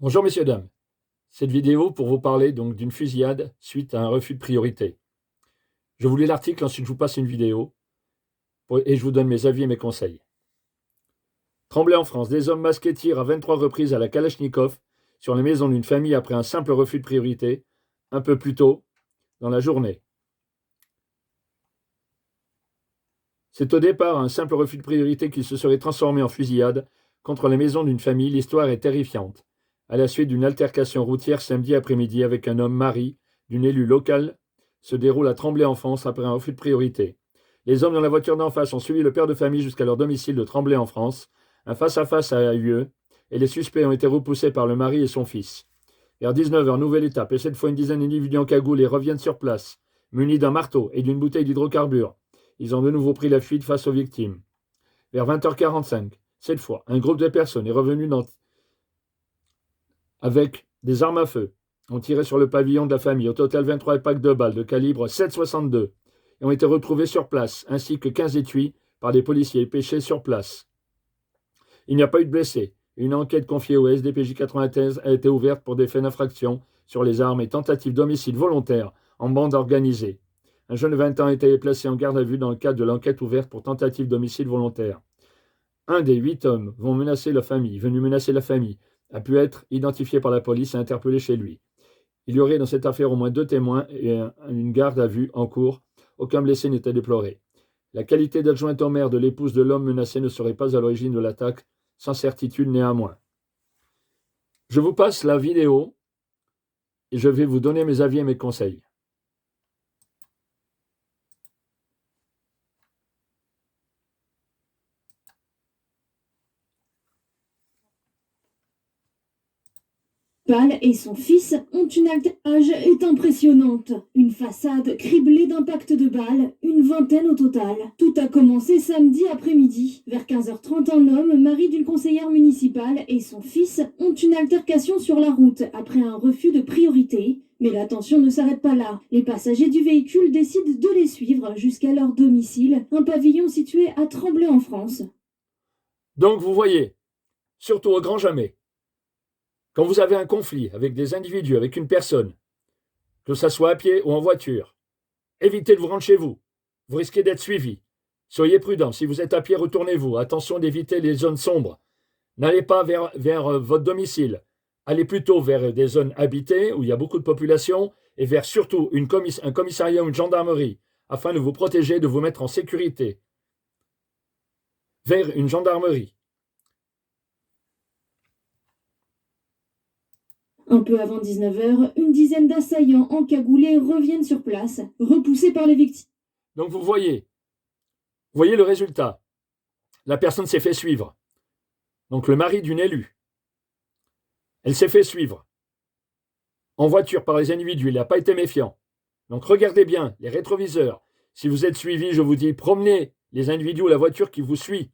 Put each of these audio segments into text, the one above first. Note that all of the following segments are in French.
Bonjour messieurs, dames. Cette vidéo pour vous parler donc d'une fusillade suite à un refus de priorité. Je vous lis l'article, ensuite je vous passe une vidéo et je vous donne mes avis et mes conseils. Tremblay en France, des hommes masqués tirent à 23 reprises à la Kalachnikov sur les maisons d'une famille après un simple refus de priorité, un peu plus tôt dans la journée. C'est au départ un simple refus de priorité qui se serait transformé en fusillade contre les maisons d'une famille. L'histoire est terrifiante. À la suite d'une altercation routière samedi après-midi avec un homme mari d'une élue locale, se déroule à Tremblay en France après un refus de priorité. Les hommes dans la voiture d'en face ont suivi le père de famille jusqu'à leur domicile de Tremblay en France. Un face-à-face a eu lieu et les suspects ont été repoussés par le mari et son fils. Vers 19h, nouvelle étape, et cette fois une dizaine d'individus en cagoule et reviennent sur place, munis d'un marteau et d'une bouteille d'hydrocarbures. Ils ont de nouveau pris la fuite face aux victimes. Vers 20h45, cette fois, un groupe de personnes est revenu avec des armes à feu. On tirait sur le pavillon de la famille. Au total, 23 packs de balles de calibre 7,62 et ont été retrouvés sur place, ainsi que 15 étuis par des policiers pêchés sur place. Il n'y a pas eu de blessés. Une enquête confiée au SDPJ 93 a été ouverte pour des faits d'infraction sur les armes et tentatives d'homicide volontaire en bande organisée. Un jeune de 20 ans a été placé en garde à vue dans le cadre de l'enquête ouverte pour tentative d'homicide volontaire. Un des 8 hommes venus menacer la famille, a pu être identifié par la police et interpellé chez lui. Il y aurait dans cette affaire au moins 2 témoins et une garde à vue en cours. Aucun blessé n'était déploré. La qualité d'adjointe au maire de l'épouse de l'homme menacé ne serait pas à l'origine de l'attaque, sans certitude néanmoins. Je vous passe la vidéo et je vais vous donner mes avis et mes conseils. Pal et son fils ont une âge est impressionnante. Une façade criblée d'impacts de balles, une vingtaine au total. Tout a commencé samedi après-midi. Vers 15h30, un homme, mari d'une conseillère municipale, et son fils ont une altercation sur la route après un refus de priorité. Mais la tension ne s'arrête pas là. Les passagers du véhicule décident de les suivre jusqu'à leur domicile, un pavillon situé à Tremblay en France. Donc vous voyez, surtout au grand jamais, quand vous avez un conflit avec des individus, avec une personne, que ce soit à pied ou en voiture, évitez de vous rendre chez vous. Vous risquez d'être suivi. Soyez prudent. Si vous êtes à pied, retournez-vous. Attention d'éviter les zones sombres. N'allez pas vers votre domicile. Allez plutôt vers des zones habitées où il y a beaucoup de population et vers surtout un commissariat ou une gendarmerie afin de vous protéger, de vous mettre en sécurité. Vers une gendarmerie. Un peu avant 19h, une dizaine d'assaillants encagoulés reviennent sur place, repoussés par les victimes. Donc vous voyez le résultat. La personne s'est fait suivre. Donc le mari d'une élue. Elle s'est fait suivre en voiture par les individus. Il n'a pas été méfiant. Donc regardez bien les rétroviseurs. Si vous êtes suivi, je vous dis, promenez les individus ou la voiture qui vous suit.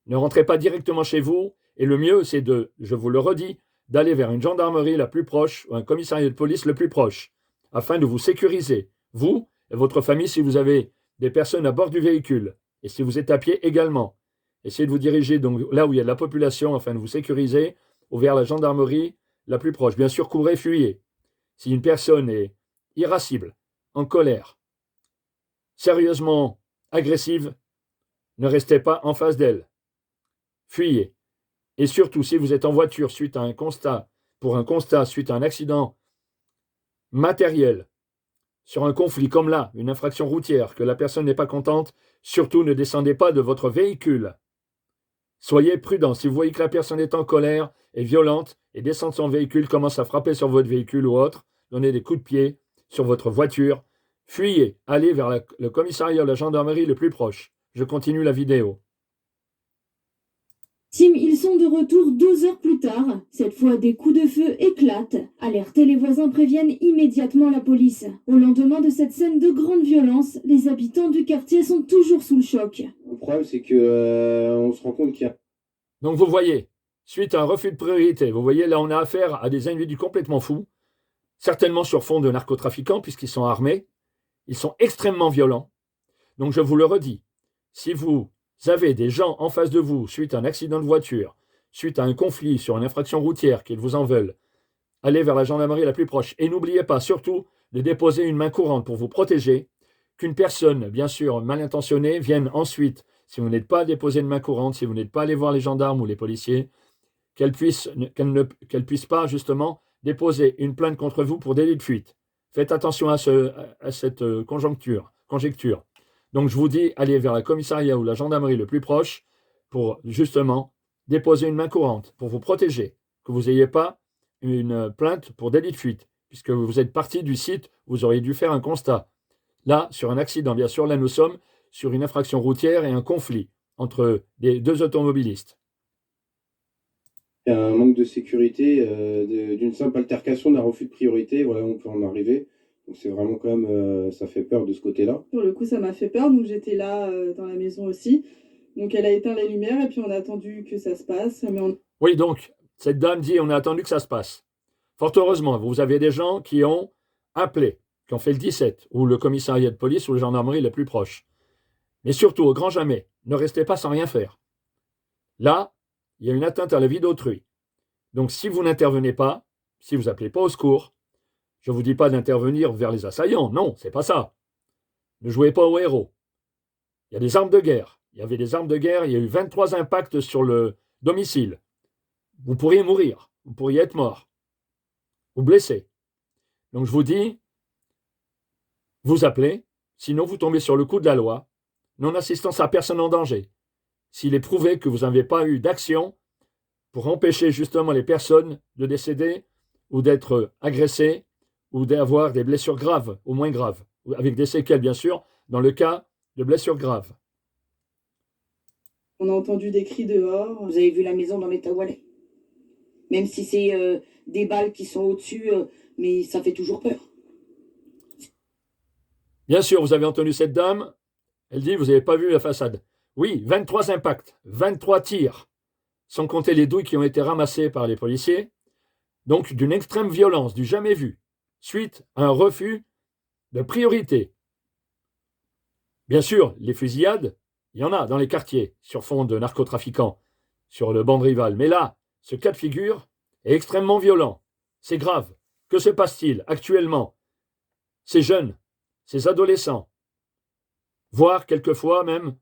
Ne rentrez pas directement chez vous. Et le mieux, c'est je vous le redis, d'aller vers une gendarmerie la plus proche ou un commissariat de police le plus proche, afin de vous sécuriser, vous et votre famille, si vous avez des personnes à bord du véhicule, et si vous êtes à pied également. Essayez de vous diriger donc là où il y a de la population, afin de vous sécuriser, ou vers la gendarmerie la plus proche. Bien sûr, courez, fuyez. Si une personne est irascible, en colère, sérieusement agressive, ne restez pas en face d'elle. Fuyez. Et surtout, si vous êtes en voiture suite à un constat suite à un accident matériel, sur un conflit comme là, une infraction routière, que la personne n'est pas contente, surtout ne descendez pas de votre véhicule. Soyez prudent. Si vous voyez que la personne est en colère, est violente, et descend de son véhicule, commence à frapper sur votre véhicule ou autre, donnez des coups de pied sur votre voiture, fuyez, allez vers le commissariat ou la gendarmerie le plus proche. Je continue la vidéo. Ils sont de retour 2 heures plus tard. Cette fois, des coups de feu éclatent. Alertés, les voisins préviennent immédiatement la police. Au lendemain de cette scène de grande violence, les habitants du quartier sont toujours sous le choc. Le problème, c'est que on se rend compte qu'il y a... Donc vous voyez, suite à un refus de priorité, vous voyez là on a affaire à des individus complètement fous, certainement sur fond de narcotrafiquants puisqu'ils sont armés, ils sont extrêmement violents. Donc je vous le redis, si vous avez des gens en face de vous suite à un accident de voiture, suite à un conflit sur une infraction routière qu'ils vous en veulent, allez vers la gendarmerie la plus proche. Et n'oubliez pas, surtout, de déposer une main courante pour vous protéger, qu'une personne, bien sûr, mal intentionnée, vienne ensuite, si vous n'êtes pas déposé une main courante, si vous n'êtes pas allé voir les gendarmes ou les policiers, qu'elle puisse pas, justement, déposer une plainte contre vous pour délit de fuite. Faites attention à cette conjecture. Donc, je vous dis, allez vers le commissariat ou la gendarmerie le plus proche pour, justement, déposer une main courante, pour vous protéger, que vous n'ayez pas une plainte pour délit de fuite, puisque vous êtes parti du site, vous auriez dû faire un constat. Là, sur un accident, bien sûr, là, nous sommes sur une infraction routière et un conflit entre les deux automobilistes. Il y a un manque de sécurité, d'une simple altercation, d'un refus de priorité, voilà, on peut en arriver. Donc c'est vraiment quand même, ça fait peur de ce côté-là. Pour le coup, ça m'a fait peur, donc j'étais là dans la maison aussi. Donc elle a éteint les lumières et puis on a attendu que ça se passe. Oui, donc, cette dame dit, on a attendu que ça se passe. Fort heureusement, vous avez des gens qui ont appelé, qui ont fait le 17, ou le commissariat de police ou la gendarmerie le plus proche. Mais surtout, au grand jamais, ne restez pas sans rien faire. Là, il y a une atteinte à la vie d'autrui. Donc, si vous n'intervenez pas, si vous n'appelez pas au secours, je ne vous dis pas d'intervenir vers les assaillants, non, c'est pas ça. Ne jouez pas au héros. Il y a des armes de guerre. Il y avait des armes de guerre, il y a eu 23 impacts sur le domicile. Vous pourriez mourir, vous pourriez être mort, ou blessé. Donc, je vous dis, vous appelez, sinon vous tombez sur le coup de la loi, non-assistance à personne en danger. S'il est prouvé que vous n'avez pas eu d'action pour empêcher justement les personnes de décéder ou d'être agressées ou d'avoir des blessures graves, au moins graves, avec des séquelles bien sûr, dans le cas de blessures graves. On a entendu des cris dehors. Vous avez vu la maison dans l'état où elle est. Même si c'est des balles qui sont au-dessus, mais ça fait toujours peur. Bien sûr, vous avez entendu cette dame, elle dit, vous n'avez pas vu la façade. Oui, 23 impacts, 23 tirs, sans compter les douilles qui ont été ramassées par les policiers, donc d'une extrême violence, du jamais vu, suite à un refus de priorité. Bien sûr, les fusillades, il y en a dans les quartiers, sur fond de narcotrafiquants, sur le banc rival. Mais là, ce cas de figure est extrêmement violent. C'est grave. Que se passe-t-il actuellement? Ces jeunes, ces adolescents, voire quelquefois même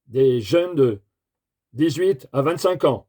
des jeunes de 18 à 25 ans.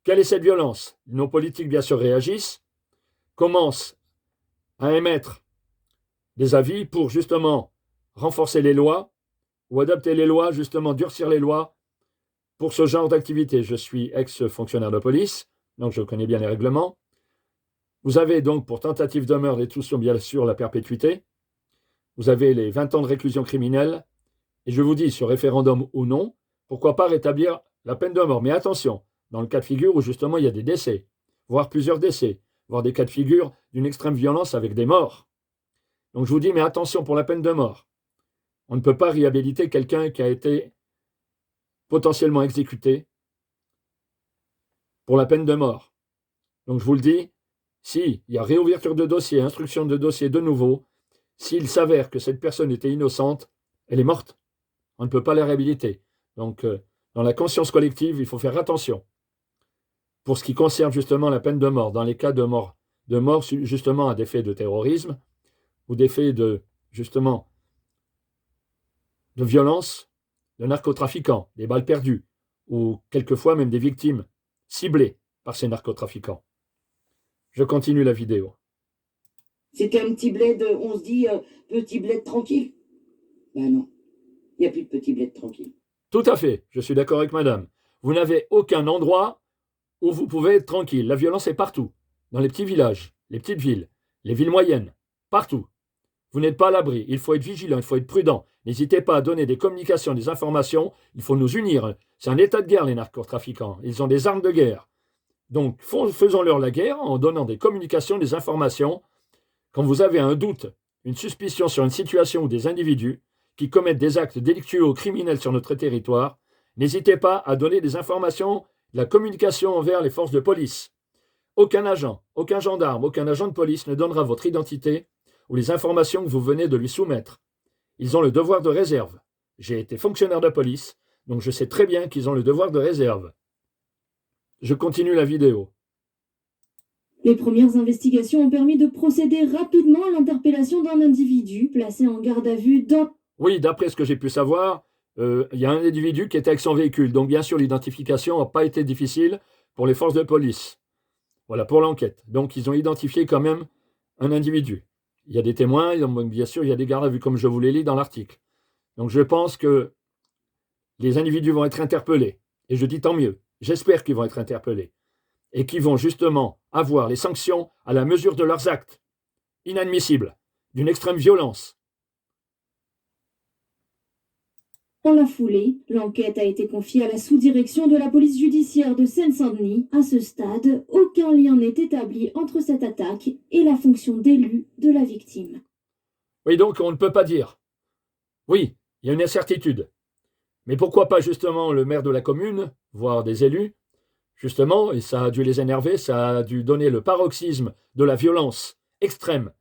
Quelle est cette violence? Nos politiques, bien sûr, réagissent, commencent à émettre des avis pour justement renforcer les lois ou adapter les lois, justement durcir les lois pour ce genre d'activité. Je suis ex-fonctionnaire de police, donc je connais bien les règlements. Vous avez donc pour tentative de meurtre et tout ça, bien sûr, la perpétuité. Vous avez les 20 ans de réclusion criminelle. Et je vous dis, sur référendum ou non, pourquoi pas rétablir la peine de mort. Mais attention, dans le cas de figure où justement il y a des décès, voire plusieurs décès, voire des cas de figure d'une extrême violence avec des morts. Donc je vous dis, mais attention pour la peine de mort. On ne peut pas réhabiliter quelqu'un qui a été potentiellement exécuté pour la peine de mort. Donc je vous le dis, s'il y a réouverture de dossier, instruction de dossier de nouveau, s'il s'avère que cette personne était innocente, elle est morte. On ne peut pas la réhabiliter. Donc, dans la conscience collective, il faut faire attention. Pour ce qui concerne justement la peine de mort, dans les cas de mort justement à des faits de terrorisme ou des faits de, justement, de violence, de narcotrafiquants, des balles perdues, ou quelquefois même des victimes ciblées par ces narcotrafiquants. Je continue la vidéo. C'était un petit bled, on se dit, petit bled tranquille. Ben non, il n'y a plus de petit bled tranquille. Tout à fait, je suis d'accord avec madame. Vous n'avez aucun endroit où vous pouvez être tranquille. La violence est partout, dans les petits villages, les petites villes, les villes moyennes, partout. Vous n'êtes pas à l'abri, il faut être vigilant, il faut être prudent. N'hésitez pas à donner des communications, des informations, il faut nous unir. C'est un état de guerre, les narcotrafiquants. Ils ont des armes de guerre. Donc, faisons-leur la guerre en donnant des communications, des informations. Quand vous avez un doute, une suspicion sur une situation ou des individus qui commettent des actes délictueux ou criminels sur notre territoire, n'hésitez pas à donner des informations, de la communication envers les forces de police. Aucun agent, aucun gendarme, aucun agent de police ne donnera votre identité ou les informations que vous venez de lui soumettre. Ils ont le devoir de réserve. J'ai été fonctionnaire de police, donc je sais très bien qu'ils ont le devoir de réserve. Je continue la vidéo. Les premières investigations ont permis de procéder rapidement à l'interpellation d'un individu placé en garde à vue dans... Oui, d'après ce que j'ai pu savoir, il y a un individu qui était avec son véhicule. Donc, bien sûr, l'identification n'a pas été difficile pour les forces de police. Voilà, pour l'enquête. Donc, ils ont identifié quand même un individu. Il y a des témoins, donc, bien sûr, il y a des gardes à vue, comme je vous l'ai lu dans l'article. Donc, je pense que les individus vont être interpellés. Et je dis tant mieux. J'espère qu'ils vont être interpellés. Et qu'ils vont justement avoir les sanctions à la mesure de leurs actes. Inadmissibles. D'une extrême violence. Dans la foulée, l'enquête a été confiée à la sous-direction de la police judiciaire de Seine-Saint-Denis. À ce stade, aucun lien n'est établi entre cette attaque et la fonction d'élu de la victime. Oui, donc on ne peut pas dire. Oui, il y a une incertitude. Mais pourquoi pas justement le maire de la commune, voire des élus, justement, et ça a dû les énerver, ça a dû donner le paroxysme de la violence extrême.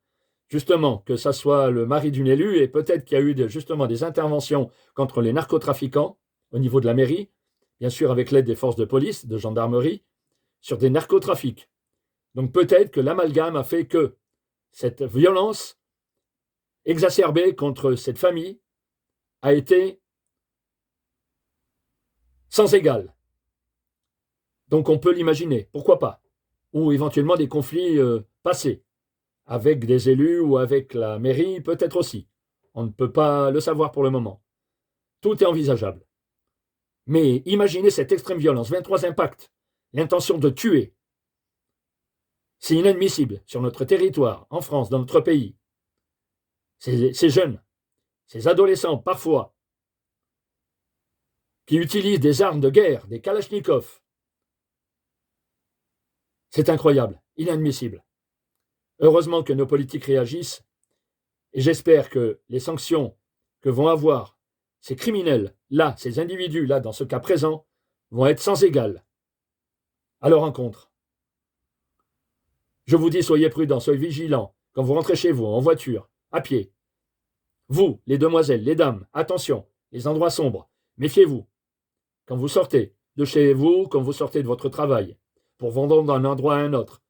Justement, que ça soit le mari d'une élue, et peut-être qu'il y a eu justement des interventions contre les narcotrafiquants au niveau de la mairie, bien sûr avec l'aide des forces de police, de gendarmerie, sur des narcotrafics. Donc peut-être que l'amalgame a fait que cette violence exacerbée contre cette famille a été sans égal. Donc on peut l'imaginer, pourquoi pas. Ou éventuellement des conflits passés. Avec des élus ou avec la mairie, peut-être aussi. On ne peut pas le savoir pour le moment. Tout est envisageable. Mais imaginez cette extrême violence, 23 impacts, l'intention de tuer. C'est inadmissible sur notre territoire, en France, dans notre pays. Ces jeunes, ces adolescents, parfois, qui utilisent des armes de guerre, des kalachnikovs. C'est incroyable, inadmissible. Heureusement que nos politiques réagissent et j'espère que les sanctions que vont avoir ces criminels-là, ces individus-là, dans ce cas présent, vont être sans égal à leur encontre. Je vous dis, soyez prudents, soyez vigilants quand vous rentrez chez vous, en voiture, à pied. Vous, les demoiselles, les dames, attention, les endroits sombres, méfiez-vous. Quand vous sortez de chez vous, quand vous sortez de votre travail, pour vous rendre d'un endroit à un autre,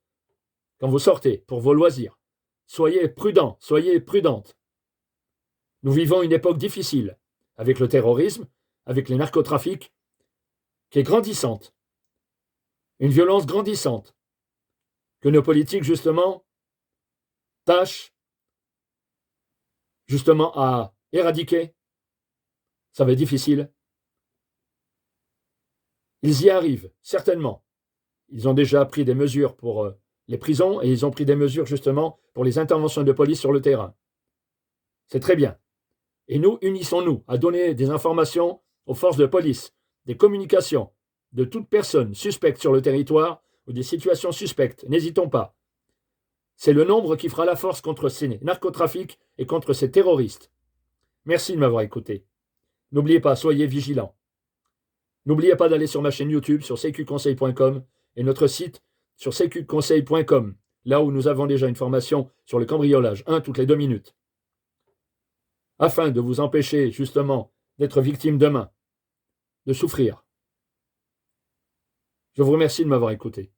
quand vous sortez pour vos loisirs, soyez prudents, soyez prudentes. Nous vivons une époque difficile, avec le terrorisme, avec les narcotrafics, qui est grandissante. Une violence grandissante, que nos politiques, justement, tâchent, justement, à éradiquer. Ça va être difficile. Ils y arrivent, certainement. Ils ont déjà pris des mesures pour les prisons et ils ont pris des mesures, justement, pour les interventions de police sur le terrain. C'est très bien. Et nous, unissons-nous à donner des informations aux forces de police, des communications de toute personne suspecte sur le territoire ou des situations suspectes. N'hésitons pas. C'est le nombre qui fera la force contre ces narcotrafics et contre ces terroristes. Merci de m'avoir écouté. N'oubliez pas, soyez vigilants. N'oubliez pas d'aller sur ma chaîne YouTube sur cqconseil.com et notre site sur cqconseil.com, là où nous avons déjà une formation sur le cambriolage, toutes les 2 minutes. Afin de vous empêcher justement d'être victime demain, de souffrir. Je vous remercie de m'avoir écouté.